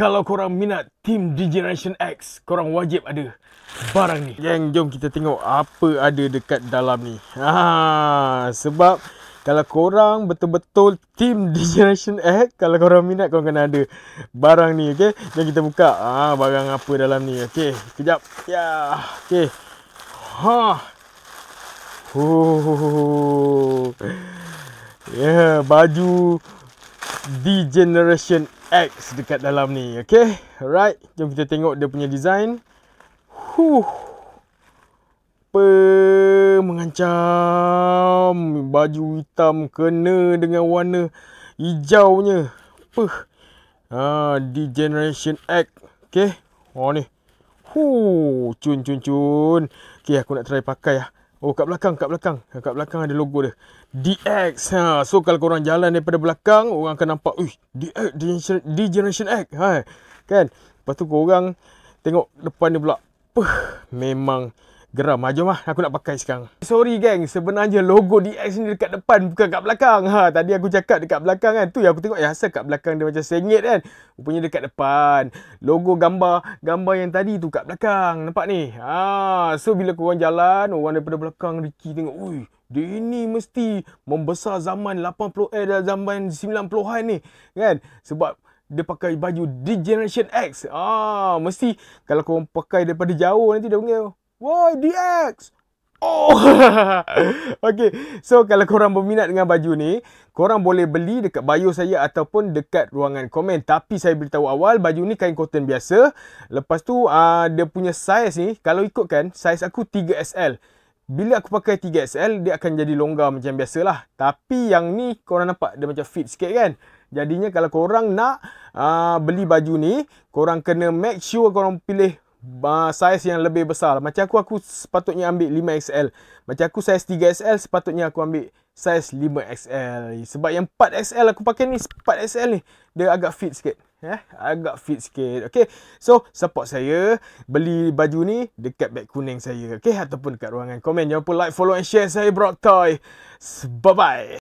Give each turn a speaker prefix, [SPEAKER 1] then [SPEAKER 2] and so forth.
[SPEAKER 1] Kalau korang minat Team D-Generation X, korang wajib ada barang ni. Geng, jom kita tengok apa ada dekat dalam ni. Sebab kalau korang betul-betul Team D-Generation X, kalau korang minat, korang kena ada barang ni, okay? Jom kita buka barang apa dalam ni, okay? Kejap. Ya, okay. Baju D-Generation X dekat dalam ni, okay? Alright, jom kita tengok dia punya design. Mengancam. Baju hitam kena dengan warna hijaunya. D-Generation X, okay? Ni. Cun. Okay, aku nak try pakai . Kat belakang ada logo dia. DX. So kalau korang jalan daripada belakang, orang akan nampak, DX, D-Generation X. Kan? Lepas tu korang tengok depan dia pula. Memang geram. Jom aku nak pakai sekarang. Sorry geng, sebenarnya logo DX ni dekat depan, bukan kat belakang. Tadi aku cakap dekat belakang kan. Tu yang aku tengok, asal kat belakang dia macam sengit kan. Rupanya dekat depan. Logo gambar yang tadi tu kat belakang. Nampak ni? So bila korang jalan, orang daripada belakang Ricky tengok, dia ini mesti membesar zaman 80 dan zaman 90-an ni. Kan? Sebab dia pakai baju D-Generation X. Mesti kalau korang pakai daripada jauh, nanti dia panggil, "Woi, DX!" Okay, so kalau korang berminat dengan baju ni, korang boleh beli dekat bio saya ataupun dekat ruangan komen. Tapi saya beritahu awal, baju ni kain cotton biasa. Lepas tu dia punya saiz ni, kalau ikutkan, saiz aku 3XL. Bila aku pakai 3XL, dia akan jadi longgar macam biasalah. Tapi yang ni korang nampak dia macam fit sikit kan. Jadinya kalau korang nak beli baju ni, korang kena make sure korang pilih saiz yang lebih besar. Macam aku sepatutnya ambil 5XL. Macam aku saiz 3XL, sepatutnya aku ambil saiz 5XL. Sebab yang 4XL aku pakai ni, 4XL ni, dia agak fit sikit. Agak fit sikit. Okay, so support saya beli baju ni dekat beg kuning saya, okay? Ataupun dekat ruangan komen. Jangan lupa like, follow and share. Saya Brock Toy. Bye bye.